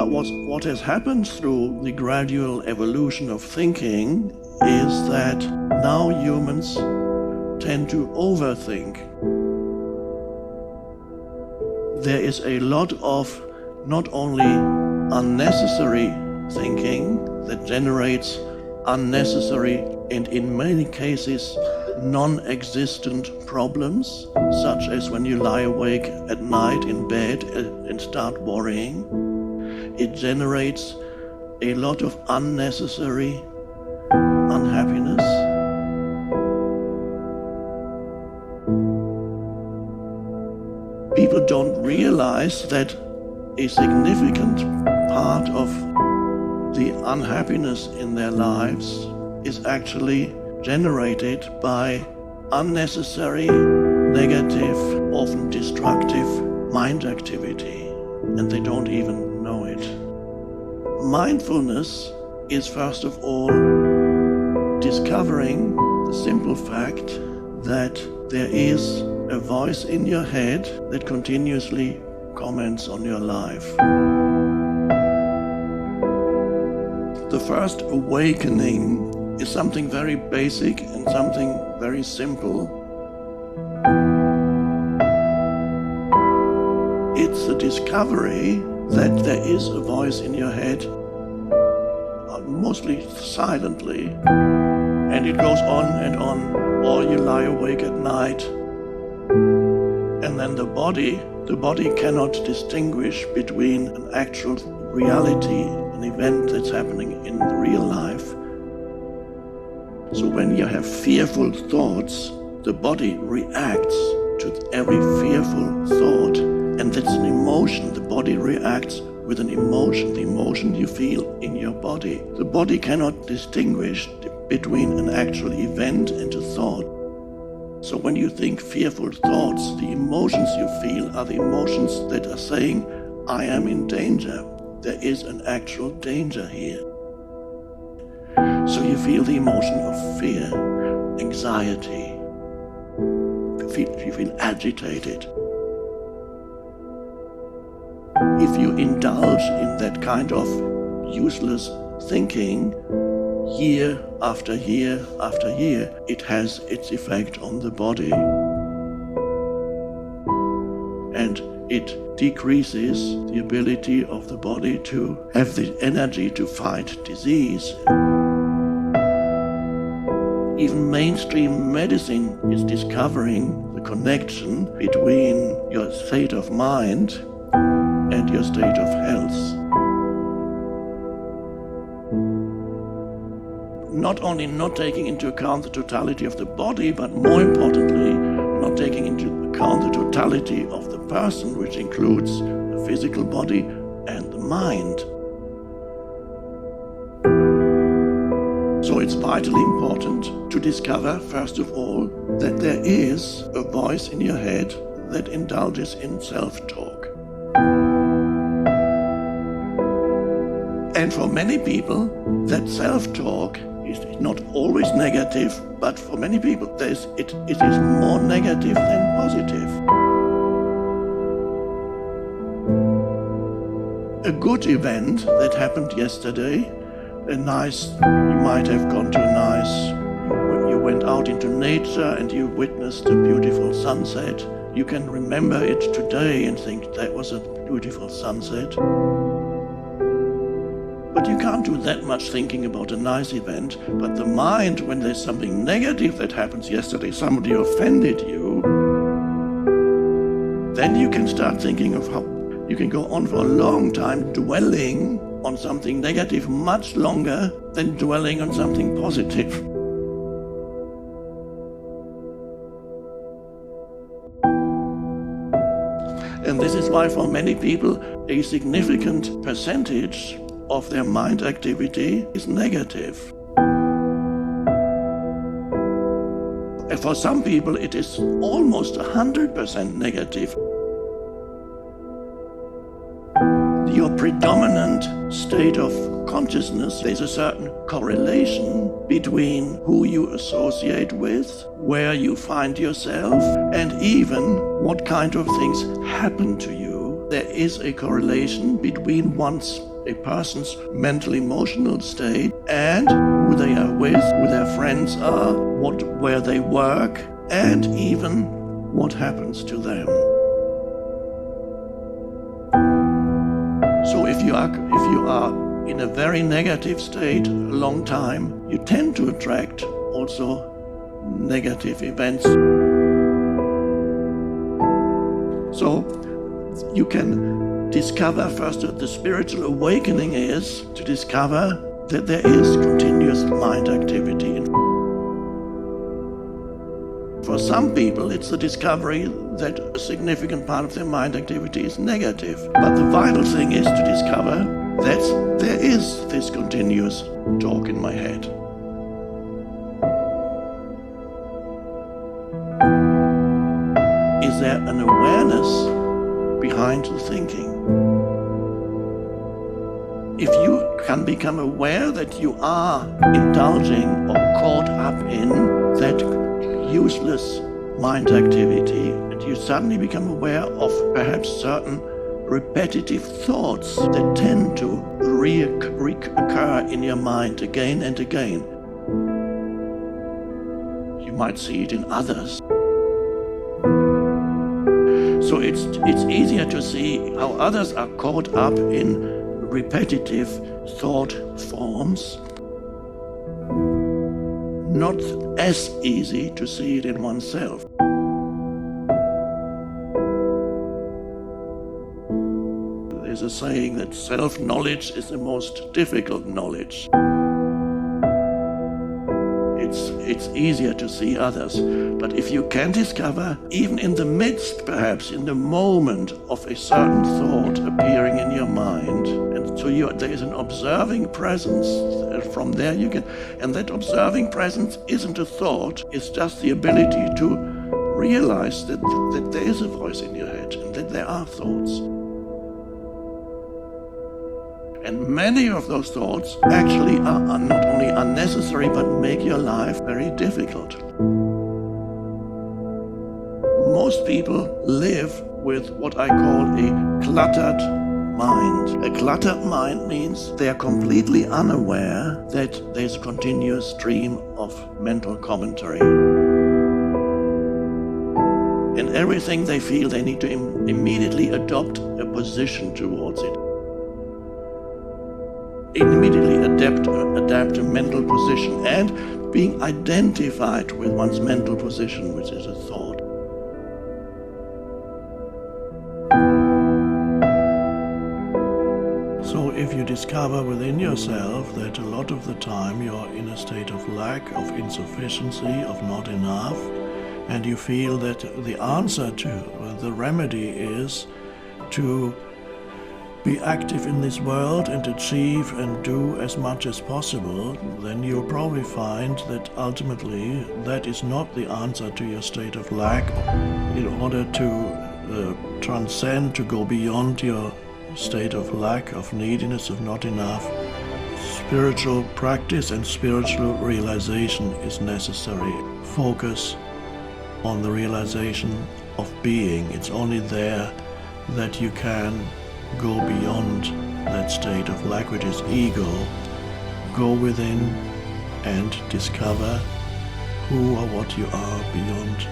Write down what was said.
But what has happened through the gradual evolution of thinking is that now humans tend to overthink. There is a lot of not only unnecessary thinking that generates unnecessary and in many cases non-existent problems, such as when you lie awake at night in bed and start worrying. It generates a lot of unnecessary unhappiness. People don't realize that a significant part of the unhappiness in their lives is actually generated by unnecessary, negative, often destructive mind activity, and they don't even know it. Mindfulness is first of all discovering the simple fact that there is a voice in your head that continuously comments on your life. The first awakening is something very basic and something very simple. It's the discovery that there is a voice in your head, mostly silently, and it goes on and on, or you lie awake at night. And then the body cannot distinguish between an actual reality, an event that's happening in real life. So when you have fearful thoughts, the body reacts to every fearful thought, and that's an emotion. The body reacts with an emotion, the emotion you feel in your body. The body cannot distinguish between an actual event and a thought. So when you think fearful thoughts, the emotions you feel are the emotions that are saying, I am in danger. There is an actual danger here. So you feel the emotion of fear, anxiety. You feel agitated. If you indulge in that kind of useless thinking, year after year after year, it has its effect on the body. And it decreases the ability of the body to have the energy to fight disease. Even mainstream medicine is discovering the connection between your state of mind and your state of health. Not only not taking into account the totality of the body, but more importantly, not taking into account the totality of the person, which includes the physical body and the mind. So it's vitally important to discover, first of all, that there is a voice in your head that indulges in self-talk. And for many people, that self-talk is not always negative, but for many people it is more negative than positive. A good event that happened yesterday, you might have gone to you went out into nature and you witnessed a beautiful sunset. You can remember it today and think that was a beautiful sunset. But you can't do that much thinking about a nice event. But the mind, when there's something negative that happens yesterday, somebody offended you, then you can start thinking of how you can go on for a long time dwelling on something negative much longer than dwelling on something positive. And this is why for many people a significant percentage of their mind activity is negative. And for some people it is almost 100% negative. Your predominant state of consciousness, there's a certain correlation between who you associate with, where you find yourself, and even what kind of things happen to you. There is a correlation between one's a person's mental emotional state and who they are with, who their friends are, where they work, and even what happens to them. So if you are in a very negative state a long time, you tend to attract also negative events. So you can discover first that the spiritual awakening is to discover that there is continuous mind activity. For some people, it's the discovery that a significant part of their mind activity is negative. But the vital thing is to discover that there is this continuous talk in my head. Is there an awareness behind the thinking? If you can become aware that you are indulging or caught up in that useless mind activity, and you suddenly become aware of perhaps certain repetitive thoughts that tend to reoccur in your mind again and again. You might see it in others. So it's easier to see how others are caught up in repetitive thought forms. Not as easy to see it in oneself. There's a saying that self-knowledge is the most difficult knowledge. It's easier to see others, but if you can discover, even in the midst, perhaps in the moment of a certain thought appearing in your mind, and so there is an observing presence, and from there you can, and that observing presence isn't a thought, it's just the ability to realize that there is a voice in your head, and that there are thoughts. And many of those thoughts actually are not only unnecessary, but make your life very difficult. Most people live with what I call a cluttered mind. A cluttered mind means they are completely unaware that there's a continuous stream of mental commentary. And everything they feel, they need to immediately adopt a position towards it. Immediately adapt a mental position and being identified with one's mental position, which is a thought. So if you discover within yourself that a lot of the time you're in a state of lack, of insufficiency, of not enough, and you feel that the answer to, the remedy is to be active in this world and achieve and do as much as possible, then you'll probably find that ultimately that is not the answer to your state of lack. In order to transcend, to go beyond your state of lack, of neediness, of not enough, spiritual practice and spiritual realization is necessary. Focus on the realization of being. It's only there that you can go beyond that state of lack, which is ego. Go within and discover who or what you are beyond